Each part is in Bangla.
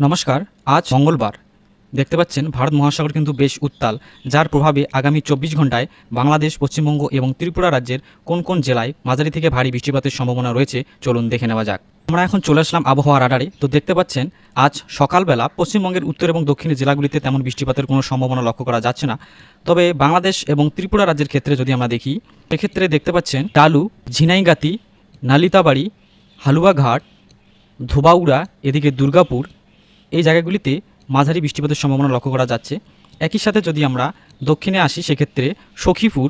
নমস্কার। আজ মঙ্গলবার। দেখতে পাচ্ছেন ভারত মহাসাগর কিন্তু বেশ উত্তাল, যার প্রভাবে আগামী 24 ঘন্টায় বাংলাদেশ, পশ্চিমবঙ্গ এবং ত্রিপুরা রাজ্যের কোন কোন জেলায় মাঝারি থেকে ভারী বৃষ্টিপাতের সম্ভাবনা রয়েছে চলুন দেখে নেওয়া যাক। আমরা এখন চলে আসলাম আবহাওয়া রাডারে। তো দেখতে পাচ্ছেন আজ সকালবেলা পশ্চিমবঙ্গের উত্তর এবং দক্ষিণের জেলাগুলিতে তেমন বৃষ্টিপাতের কোনো সম্ভাবনা লক্ষ্য করা যাচ্ছে না। তবে বাংলাদেশ এবং ত্রিপুরা রাজ্যের ক্ষেত্রে যদি আমরা দেখি, সেক্ষেত্রে দেখতে পাচ্ছেন টালু, ঝিনাইগাতি, নালিতাবাড়ি, হালুয়াঘাট, ধোবাউড়া, এদিকে দুর্গাপুর, এই জায়গাগুলিতে মাঝারি বৃষ্টিপাতের সম্ভাবনা লক্ষ্য করা যাচ্ছে। একই সাথে যদি আমরা দক্ষিণে আসি, সেক্ষেত্রে সখীপুর,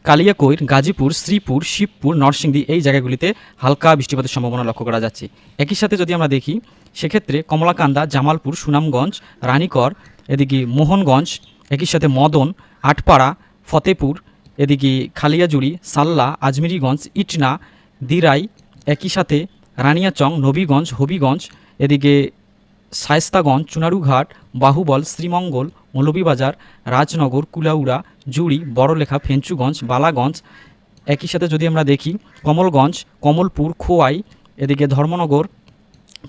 কালিয়াকৈর, গাজীপুর, শ্রীপুর, শিবপুর, নরসিংদী এই জায়গাগুলিতে হালকা বৃষ্টিপাতের সম্ভাবনা লক্ষ্য করা যাচ্ছে। একই সাথে যদি আমরা দেখি, সেক্ষেত্রে কমলাকান্দা, জামালপুর, সুনামগঞ্জ, রানীকর, এদিকে মোহনগঞ্জ, একই সাথে মদন, আটপাড়া, ফতেপুর, এদিকে খালিয়াজুড়ি, সাল্লা, আজমিরিগঞ্জ, ইটনা, দিরাই, একই সাথে রানিয়াচং, নবীগঞ্জ, হবিগঞ্জ, এদিকে শায়েস্তাগঞ্জ, চুনারুঘাট, বাহুবল, শ্রীমঙ্গল, মৌলভীবাজার, রাজনগর, কুলাউড়া, জুড়ি, বড়লেখা, ফেঞ্চুগঞ্জ, বালাগঞ্জ, একই সাথে যদি আমরা দেখি কমলগঞ্জ, কমলপুর, খোয়াই, এদিকে ধর্মনগর,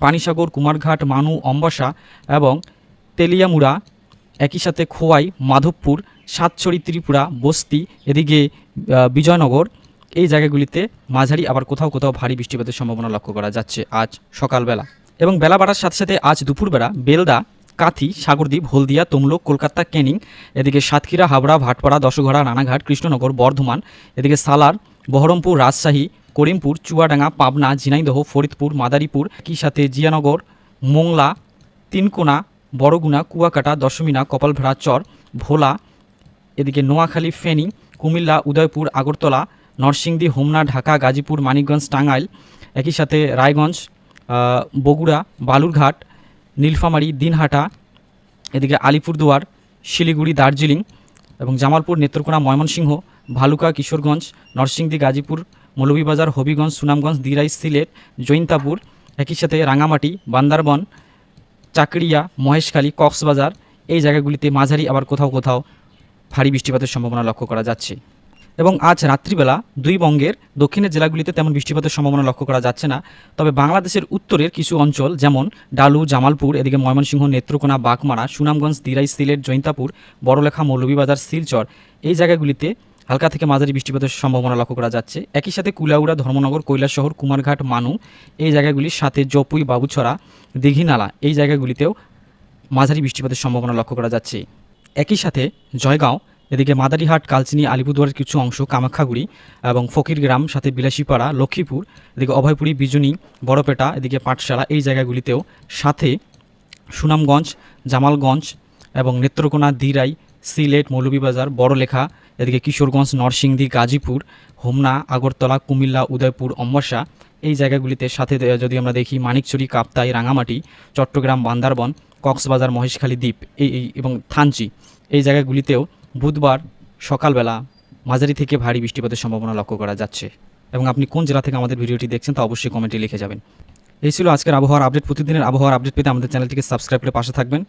পানিসাগর, কুমারঘাট, মানু, অম্বাসা এবং তেলিয়ামুড়া, একই সাথে খোয়াই, মাধবপুর, সাতছড়ি, ত্রিপুরা, বস্তি, এদিকে বিজয়নগর, এই জায়গাগুলিতে মাঝারি আবার কোথাও কোথাও ভারী বৃষ্টিপাতের সম্ভাবনা লক্ষ্য করা যাচ্ছে আজ সকালবেলা। এবং বেলা বাড়ার সাথে সাথে আজ দুপুরবেলা বেলদা, কাথি, সাগরদ্বীপ, হলদিয়া, তমলুক, কলকাতা, ক্যানিং, এদিকে সাতক্ষীরা, হাবড়া, ভাটপাড়া, দশঘড়া, রানাঘাট, কৃষ্ণনগর, বর্ধমান, এদিকে সালার, বহরমপুর, রাজশাহী, করিমপুর, চুয়াডাঙ্গা, পাবনা, ঝিনাইদহ, ফরিদপুর, মাদারীপুর, একই সাথে জিয়ানগর, মোংলা, তিনকোনা, বড়গুনা, কুয়াকাটা, দশমিনা, কপালভরা, চর, ভোলা, এদিকে নোয়াখালী, ফেনী, কুমিল্লা, উদয়পুর, আগরতলা, নরসিংদী, হোমনা, ঢাকা, গাজীপুর, মানিকগঞ্জ, টাঙ্গাইল, একই সাথে রায়গঞ্জ, বগুড়া, বালুরঘাট, নীলফামারী, দিনহাটা, এদিকে আলিপুরদুয়ার, শিলিগুড়ি, দার্জিলিং এবং জামালপুর, নেত্রকোনা, ময়মনসিংহ, ভালুকা, কিশোরগঞ্জ, নরসিংদী, গাজীপুর, মৌলভীবাজার, হবিগঞ্জ, সুনামগঞ্জ, দিরাই, সিলেট, জৈন্তাপুর, একই সাথে রাঙামাটি, বান্দারবন, চাকরিয়া, মহেশখালী, কক্সবাজার, এই জায়গাগুলিতে মাঝারি আবার কোথাও কোথাও ভারী বৃষ্টিপাতের সম্ভাবনা লক্ষ্য করা যাচ্ছে। এবং আজ রাত্রিবেলা দুই বঙ্গের দক্ষিণের জেলাগুলিতে তেমন বৃষ্টিপাতের সম্ভাবনা লক্ষ্য করা যাচ্ছে না। তবে বাংলাদেশের উত্তরের কিছু অঞ্চল যেমন ডালু, জামালপুর, এদিকে ময়মনসিংহ, নেত্রকোনা, বাঘমারা, সুনামগঞ্জ, দিরাই, সিলেট, জৈন্তাপুর, বড়লেখা, মৌলভীবাজার, শিলচর, এই জায়গাগুলিতে হালকা থেকে মাঝারি বৃষ্টিপাতের সম্ভাবনা লক্ষ্য করা যাচ্ছে। একই সাথে কুলাউড়া, ধর্মনগর, কৈলাসহর, কুমারঘাট, মানু, এই জায়গাগুলির সাথে জপুই, বাবুছড়া, দীঘিনালা, এই জায়গাগুলিতেও মাঝারি বৃষ্টিপাতের সম্ভাবনা লক্ষ্য করা যাচ্ছে। একই সাথে জয়গাঁও, এদিকে মাদারিহাট, কালচিনি, আলিপুরদুয়ারের কিছু অংশ, কামাখ্যাগুড়ি এবং ফকিরগ্রাম, সাথে বিলাসীপাড়া, লক্ষ্মীপুর, এদিকে অভয়পুরী, বিজনী, বড়পেটা, এদিকে পাঠশালা, এই জায়গাগুলিতেও, সাথে সুনামগঞ্জ, জামালগঞ্জ এবং নেত্রকোনা, দিরাই, সিলেট, মৌলভীবাজার, বড়লেখা, এদিকে কিশোরগঞ্জ, নরসিংদী, গাজীপুর, হোমনা, আগরতলা, কুমিল্লা, উদয়পুর, অম্বাসা, এই জায়গাগুলিতে, সাথে যদি আমরা দেখি মানিকচুরি, কাপ্তাই, রাঙামাটি, চট্টগ্রাম, বান্দারবন, কক্সবাজার, মহেশখালী দ্বীপ এবং থানচি, এই জায়গাগুলিতেও বুধবার সকালবেলা মাঝারি থেকে ভারী বৃষ্টিপাতের সম্ভাবনা লক্ষ্য করা যাচ্ছে। এবং আপনি কোন জেলা থেকে আমাদের ভিডিওটি দেখছেন তা অবশ্যই কমেন্টে লিখে যাবেন। এই ছিল আজকের আবহাওয়ার আপডেট। প্রতিদিনের আবহাওয়ার আপডেট পেতে আমাদের চ্যানেলটিকে সাবস্ক্রাইব করে পাশে থাকবেন